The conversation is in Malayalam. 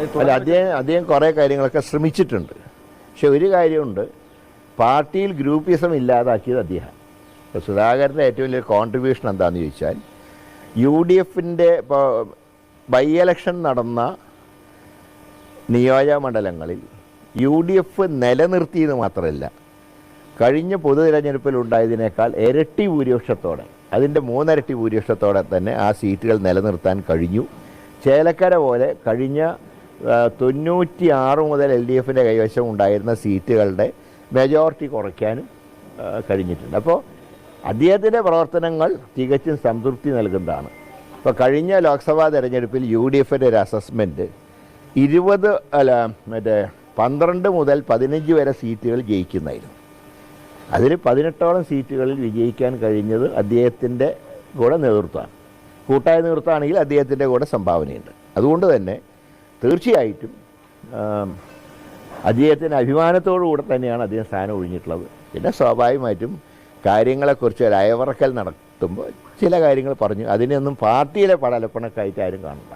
അല്ല, അദ്ദേഹം കുറേ കാര്യങ്ങളൊക്കെ ശ്രമിച്ചിട്ടുണ്ട്. പക്ഷെ ഒരു കാര്യമുണ്ട്, പാർട്ടിയിൽ ഗ്രൂപ്പിസം ഇല്ലാതാക്കിയത് അദ്ദേഹം. ഇപ്പോൾ സുധാകരൻ്റെ ഏറ്റവും വലിയ കോൺട്രിബ്യൂഷൻ എന്താണെന്ന് ചോദിച്ചാൽ, UDFൻ്റെ ഇപ്പോൾ ബൈ ഇലക്ഷൻ നടന്ന നിയോജകമണ്ഡലങ്ങളിൽ UDF നിലനിർത്തിയെന്ന് മാത്രമല്ല, കഴിഞ്ഞ പൊതു തിരഞ്ഞെടുപ്പിൽ ഉണ്ടായതിനേക്കാൾ ഇരട്ടി ഭൂരിപക്ഷത്തോടെ, അതിൻ്റെ 3 ഇരട്ടി ഭൂരിപക്ഷത്തോടെ തന്നെ ആ സീറ്റുകൾ നിലനിർത്താൻ കഴിഞ്ഞു. ചേലക്കര പോലെ കഴിഞ്ഞ 96 മുതൽ LDFൻ്റെ കൈവശം ഉണ്ടായിരുന്ന സീറ്റുകളുടെ മെജോറിറ്റി കുറയ്ക്കാനും കഴിഞ്ഞിട്ടുണ്ട്. അപ്പോൾ അദ്ദേഹത്തിൻ്റെ പ്രവർത്തനങ്ങൾ തികച്ചും സംതൃപ്തി നൽകുന്നതാണ്. ഇപ്പോൾ കഴിഞ്ഞ ലോക്സഭാ തെരഞ്ഞെടുപ്പിൽ UDFൻ്റെ ഒരു അസസ്മെൻറ്റ് 12 മുതൽ 15 വരെ സീറ്റുകൾ ജയിക്കുന്നതായിരുന്നു. അതിൽ 18ഓളം സീറ്റുകളിൽ വിജയിക്കാൻ കഴിഞ്ഞത് അദ്ദേഹത്തിൻ്റെ കൂടെ നേതൃത്വമാണ്. കൂട്ടായ നേതൃത്വമാണെങ്കിൽ അദ്ദേഹത്തിൻ്റെ കൂടെ സംഭാവനയുണ്ട്. അതുകൊണ്ട് തന്നെ തീർച്ചയായിട്ടും അദ്ദേഹത്തിൻ്റെ അഭിമാനത്തോടു കൂടെ തന്നെയാണ് അദ്ദേഹം സ്ഥാനം ഒഴിഞ്ഞിട്ടുള്ളത്. പിന്നെ സ്വാഭാവികമായിട്ടും കാര്യങ്ങളെക്കുറിച്ച് ഒരു അയവറക്കൽ നടത്തുമ്പോൾ ചില കാര്യങ്ങൾ പറഞ്ഞു, അതിനൊന്നും പാർട്ടിയിലെ പടലപ്പണക്കായിട്ട് ആരും കാണണ്ട.